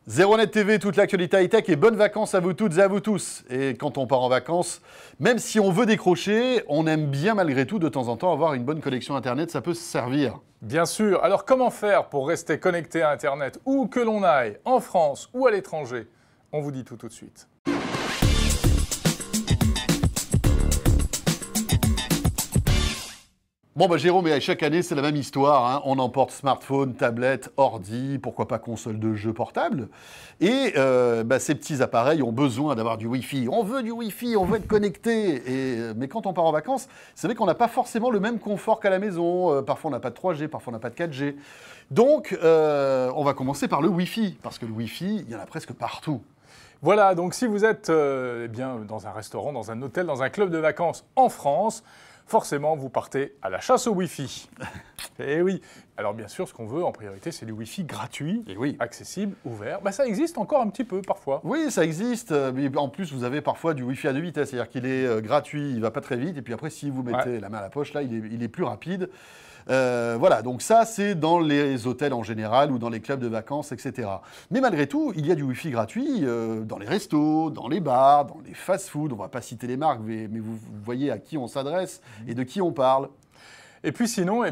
Zeronet TV, toute l'actualité high-tech et bonnes vacances à vous toutes et à vous tous. Et quand on part en vacances, même si on veut décrocher, on aime bien malgré tout de temps en temps avoir une bonne connexion Internet, ça peut se servir. Bien sûr. Alors comment faire pour rester connecté à Internet où que l'on aille, en France ou à l'étranger? On vous dit tout de suite. Bon Jérôme, et chaque année c'est la même histoire, hein. On emporte smartphone, tablette, ordi, pourquoi pas console de jeu portable. Et ces petits appareils ont besoin d'avoir du Wi-Fi. On veut du Wi-Fi, on veut être connecté. Mais quand on part en vacances, c'est vrai qu'on n'a pas forcément le même confort qu'à la maison. Parfois on n'a pas de 3G, parfois on n'a pas de 4G. Donc on va commencer par le Wi-Fi, parce que le Wi-Fi, il y en a presque partout. Voilà, donc si vous êtes dans un restaurant, dans un hôtel, dans un club de vacances en France, forcément, vous partez à la chasse au Wi-Fi. Eh oui. Alors bien sûr, ce qu'on veut en priorité, c'est du Wi-Fi gratuit, oui, accessible, ouvert. Ça existe encore un petit peu parfois. Oui, ça existe. Mais en plus, vous avez parfois du Wi-Fi à deux vitesses. C'est-à-dire qu'il est gratuit, il ne va pas très vite. Et puis après, si vous mettez la main à la poche, là, il est plus rapide. Voilà, donc ça, c'est dans les hôtels en général ou dans les clubs de vacances, etc. Mais malgré tout, il y a du Wi-Fi gratuit dans les restos, dans les bars, dans les fast-foods. On ne va pas citer les marques, mais vous voyez à qui on s'adresse et de qui on parle. Et puis sinon,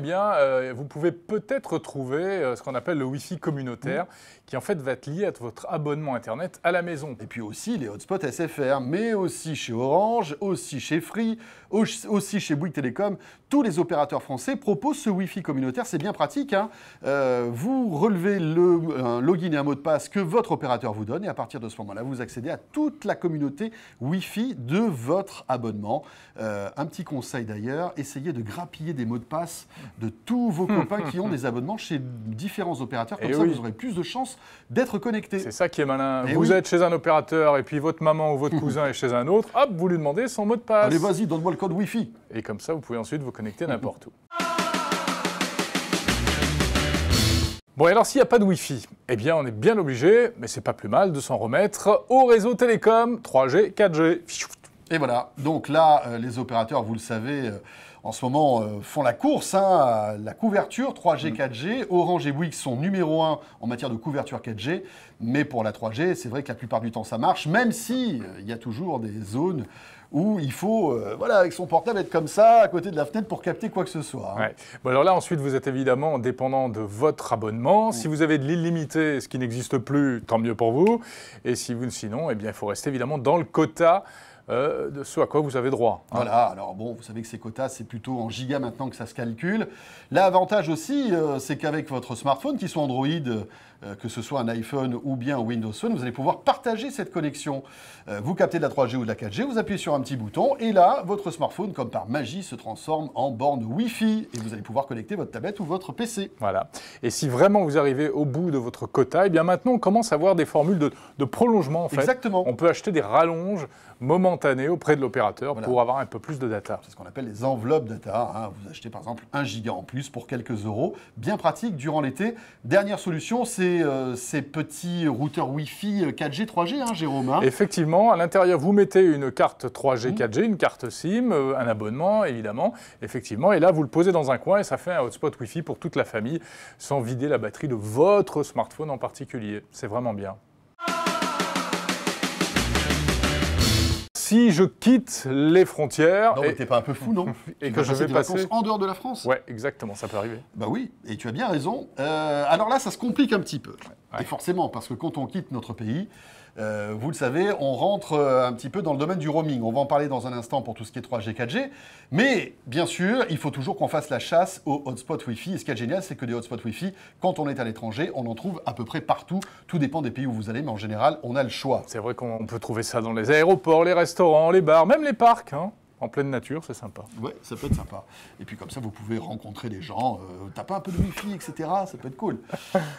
vous pouvez peut-être trouver ce qu'on appelle le Wi-Fi communautaire, qui en fait va être lié à votre abonnement Internet à la maison. Et puis aussi les hotspots SFR, mais aussi chez Orange, aussi chez Free, aussi chez Bouygues Télécom. Tous les opérateurs français proposent ce Wi-Fi communautaire, c'est bien pratique, hein. Vous relevez un login et un mot de passe que votre opérateur vous donne, et à partir de ce moment-là, vous accédez à toute la communauté Wi-Fi de votre abonnement. Un petit conseil d'ailleurs, essayez de grappiller des mots de passe de tous vos copains qui ont des abonnements chez différents opérateurs, comme ça vous aurez plus de chances d'être connecté. C'est ça qui est malin. Vous êtes chez un opérateur et puis votre maman ou votre cousin est chez un autre, hop, vous lui demandez son mot de passe. Allez, vas-y, donne-moi le code Wi-Fi. Et comme ça, vous pouvez ensuite vous connecter n'importe où. Bon, alors s'il n'y a pas de Wi-Fi, on est bien obligé, mais c'est pas plus mal, de s'en remettre au réseau télécom 3G, 4G. Et voilà, donc là, les opérateurs, vous le savez, en ce moment, font la course à la couverture 3G, 4G. Orange et Bouygues sont numéro 1 en matière de couverture 4G. Mais pour la 3G, c'est vrai que la plupart du temps, ça marche, même si il y a toujours des zones où il faut, avec son portable, être comme ça, à côté de la fenêtre pour capter quoi que ce soit. Hein. Ouais. Bon, alors là, ensuite, vous êtes évidemment dépendant de votre abonnement. Si vous avez de l'illimité, ce qui n'existe plus, tant mieux pour vous. Et sinon, il faut rester évidemment dans le quota de ce à quoi vous avez droit. Hein. Voilà, alors bon, vous savez que ces quotas, c'est plutôt en gigas maintenant que ça se calcule. L'avantage aussi, c'est qu'avec votre smartphone, qu'il soit Android, que ce soit un iPhone ou bien un Windows Phone, vous allez pouvoir partager cette connexion. Vous captez de la 3G ou de la 4G, vous appuyez sur un petit bouton, et là, votre smartphone, comme par magie, se transforme en borne Wi-Fi, et vous allez pouvoir connecter votre tablette ou votre PC. Voilà. Et si vraiment vous arrivez au bout de votre quota, maintenant, on commence à avoir des formules de prolongement, en fait. Exactement. On peut acheter des rallonges momentanées auprès de l'opérateur pour avoir un peu plus de data. C'est ce qu'on appelle les enveloppes data. Hein. Vous achetez par exemple 1 giga en plus pour quelques euros. Bien pratique durant l'été. Dernière solution, c'est ces petits routeurs Wi-Fi 4G, 3G, hein, Jérôme. Hein. Effectivement, à l'intérieur, vous mettez une carte 3G, 4G, une carte SIM, un abonnement, évidemment. Effectivement, et là, vous le posez dans un coin et ça fait un hotspot Wi-Fi pour toute la famille, sans vider la batterie de votre smartphone en particulier. C'est vraiment bien. Si je quitte les frontières... Non, mais t'es pas un peu fou, non? Et que je vais passer en dehors de la France? Ouais, exactement, ça peut arriver. Bah oui, et tu as bien raison. Alors là, ça se complique un petit peu. Ouais. Et forcément, parce que quand on quitte notre pays, vous le savez, on rentre un petit peu dans le domaine du roaming. On va en parler dans un instant pour tout ce qui est 3G, 4G. Mais bien sûr, il faut toujours qu'on fasse la chasse aux hotspots Wi-Fi. Et ce qui est génial, c'est que des hotspots Wi-Fi, quand on est à l'étranger, on en trouve à peu près partout. Tout dépend des pays où vous allez, mais en général, on a le choix. C'est vrai qu'on peut trouver ça dans les aéroports, les restaurants, les bars, même les parcs, hein. En pleine nature, c'est sympa. Ouais, ça peut être sympa. Et puis comme ça, vous pouvez rencontrer des gens, taper un peu de Wi-Fi, etc. Ça peut être cool.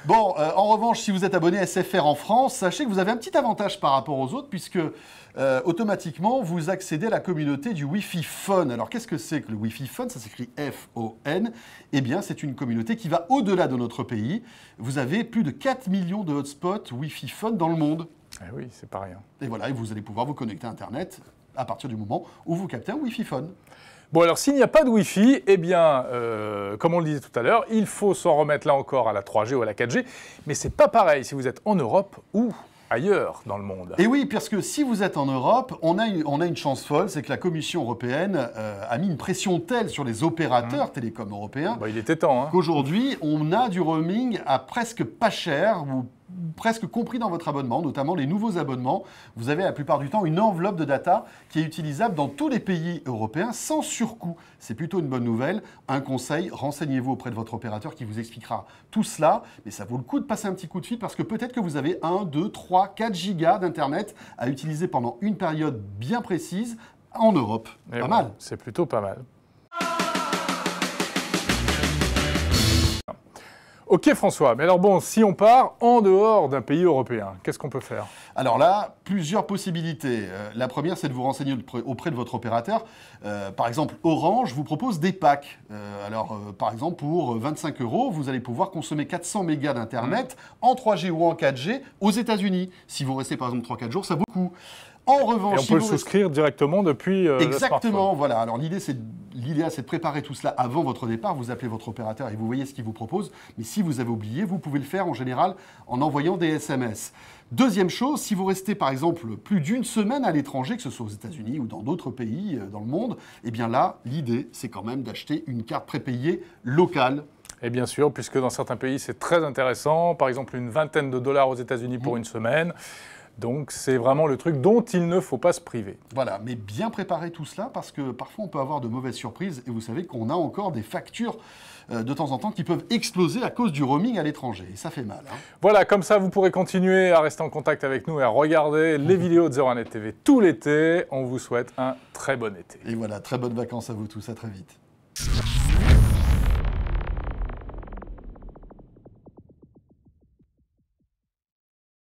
Bon, en revanche, si vous êtes abonné à SFR en France, sachez que vous avez un petit avantage par rapport aux autres, puisque automatiquement, vous accédez à la communauté du Wi-Fi Phone. Alors, qu'est-ce que c'est que le Wi-Fi Phone? Ça s'écrit F-O-N. Eh bien, c'est une communauté qui va au-delà de notre pays. Vous avez plus de 4 millions de hotspots Wi-Fi Phone dans le monde. Eh oui, c'est pas rien. Et voilà, et vous allez pouvoir vous connecter à Internet à partir du moment où vous captez un Wi-Fi Phone. Bon, alors s'il n'y a pas de Wi-Fi, eh bien, comme on le disait tout à l'heure, il faut s'en remettre là encore à la 3G ou à la 4G. Mais c'est pas pareil si vous êtes en Europe ou ailleurs dans le monde. Et oui, parce que si vous êtes en Europe, on a une chance folle, c'est que la Commission européenne a mis une pression telle sur les opérateurs télécoms européens Il était temps. qu'aujourd'hui, on a du roaming à presque pas cher, ou presque compris dans votre abonnement, notamment les nouveaux abonnements. Vous avez la plupart du temps une enveloppe de data qui est utilisable dans tous les pays européens sans surcoût. C'est plutôt une bonne nouvelle. Un conseil, renseignez-vous auprès de votre opérateur qui vous expliquera tout cela. Mais ça vaut le coup de passer un petit coup de fil parce que peut-être que vous avez 1, 2, 3, 4 gigas d'Internet à utiliser pendant une période bien précise en Europe. Pas mal. C'est plutôt pas mal. Ok François, mais alors bon, si on part en dehors d'un pays européen, qu'est-ce qu'on peut faire? Alors là, plusieurs possibilités. La première, c'est de vous renseigner auprès de votre opérateur. Par exemple, Orange vous propose des packs. Par exemple, pour 25 €, vous allez pouvoir consommer 400 mégas d'Internet en 3G ou en 4G aux États-Unis. Si vous restez par exemple 3-4 jours, ça vaut le coup. En revanche, et on peut le souscrire directement depuis le smartphone. Exactement, voilà. Alors l'idéal, c'est de préparer tout cela avant votre départ. Vous appelez votre opérateur et vous voyez ce qu'il vous propose. Mais si vous avez oublié, vous pouvez le faire en général en envoyant des SMS. Deuxième chose, si vous restez par exemple plus d'une semaine à l'étranger, que ce soit aux États-Unis ou dans d'autres pays dans le monde, eh bien là, l'idée, c'est quand même d'acheter une carte prépayée locale. Et bien sûr, puisque dans certains pays, c'est très intéressant. Par exemple, une vingtaine de dollars aux États-Unis pour une semaine. Donc c'est vraiment le truc dont il ne faut pas se priver. Voilà, mais bien préparer tout cela parce que parfois on peut avoir de mauvaises surprises et vous savez qu'on a encore des factures de temps en temps qui peuvent exploser à cause du roaming à l'étranger et ça fait mal. Voilà, comme ça vous pourrez continuer à rester en contact avec nous et à regarder les vidéos de 01net TV tout l'été. On vous souhaite un très bon été. Et voilà, très bonnes vacances à vous tous, à très vite.